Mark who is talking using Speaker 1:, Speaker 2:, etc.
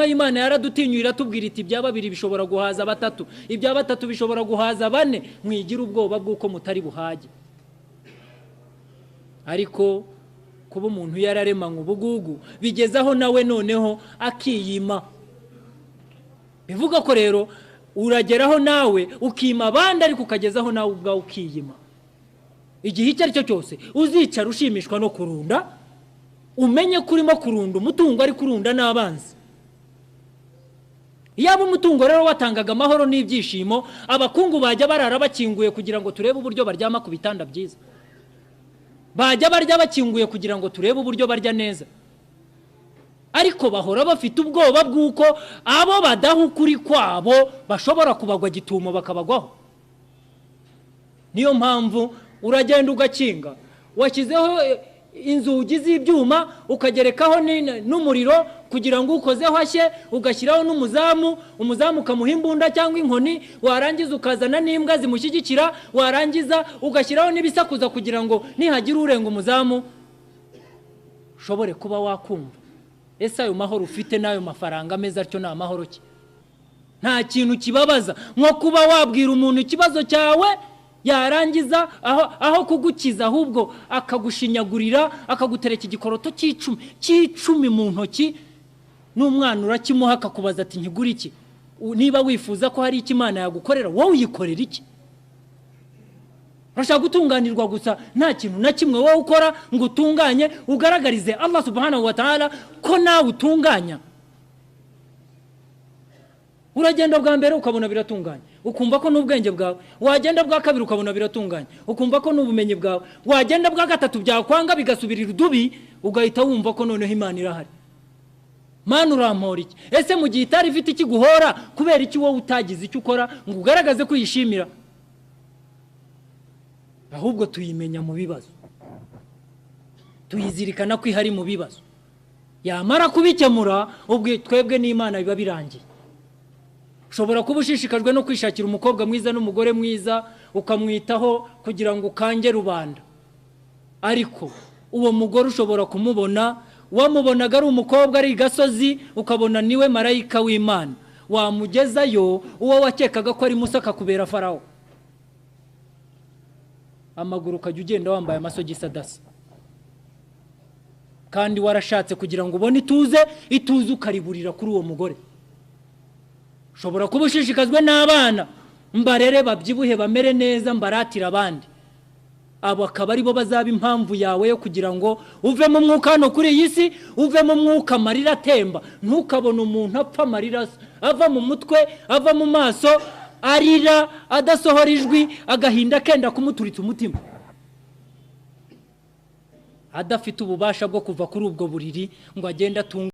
Speaker 1: Imana yaradutinyura tubwira iti ibya babiri bishobora guhaza batatu, ibya batatu bishobora guhaza bane, mwigira ubwoba bw'uko mutari buhaje. Ariko kuba umuntu yararemanywe ubugugu bigezaho nawe noneho akiyima. Bivuga ko rero urageraho nawe ukima abandi ariko ukagezaho nawe ubwawe ukiyima. Igihe icyo ari cyo cyose uzicara ushimishwa no kurunda, umenye kurimo kurunda umutungo ari kurunda n'abanzi. Yaba umutungo rero watangaga amahoro n'ibyishimo, abakungu bajya barara bakinguye kugira ngo turebe uburyo baryama ku bitanda byiza. Bajya barya bakinguye kugira ngo turebe uburyo barya neza. Ariko bahora bafite ubwoba bw'uko abo badaha ukuri kwabo bashobora kubagwa gitumo bakabagwaho. Niyo mpamvu uragenda ugakinga, washyizeho inzugi z'ibyuma ukagerekaho n'umuriro kugira ngo ukozeho hashye, ugashyiraho n'umuzamu, umuzamu ukamuha imbunda cyangwa inkoni, warangiza ukazana n'imbwa zimushyigikira, warangiza ugashyiraho n'ibisakuza kugira ngo nihagira urenga umuzamu ushobore kuba wakumva. Ese ayo mahoro ufite n'ayo mafaranga meza atyo ni amahoro ki? Nta kintu kibabaza nko kuba wabwira umuntu ikibazo cyawe, yarangiza aho kugukiza ahubwo akagushinyagurira, akagutereka igikoroto cy'icumi mu ntoki, n'umwana urakimuha akakubaza ati nkigura iki? Niba wifuza ko hari icyo Imana yagukorera, wowe uyikorera iki? Urashaka gutunganirwa gusa, nta kintu na kimwe wowe ukora ngo utunganye ugaragarize Allah subhanahu wa ta'ala ko nawe utunganya. Uragenda bwa mbere ukabona biratunganye, ukumva ko n'ubwenge bwawe, wagenda bwa kabiri ukabona biratunganye, ukumva ko n'ubumenyi bwawe, wagenda bwa gatatu byakwanga bigasubirira udubi, ugahita wumva ko noneho Imana irahari. Mana urampora iki? Ese mu gihe itari ifite iki guhora, kubera iki wowe utagize icyo ukora ngo ugaragaze ko yishimira? Ahubwo tuyimenya mu bibazo, tuyizirikana ko ihari mu bibazo, yamara kubikemura ubwo twebwe n'Imana biba birangiye. Ushobora kuba ushishikajwe no kwishakira umukobwa mwiza n'umugore mwiza ukamwitaho kugira ngo ukange rubanda, ariko uwo mugore ushobora kumubona, wamubonaga ari umukobwa ari gasozi ukabona niwe marayika w'Imana, wamugezayo uwo wakekaga ko ari Musa akakubera Farawo, amaguru ukajya ugenda wambaye amasogisi adasa, kandi warashatse kugira ngo ubone ituze ukariburira kuri uwo mugore. Ushobora kuba ushishikazwe n'abana, mbarere babyibuhe bamere neza mbaratira abandi, abo akaba ari bo bazaba impamvu yawe yo kugira ngo uve mu mwuka hano kuri iyi si, uve mu mwuka amarira atemba. Ntukabone umuntu apfa amarira ava mu mutwe, ava mu maso, arira adasohora ijwi, agahinda kenda kumuturitsa umutima, adafite ububasha bwo kuva kuri ubwo buriri ngo agende atunga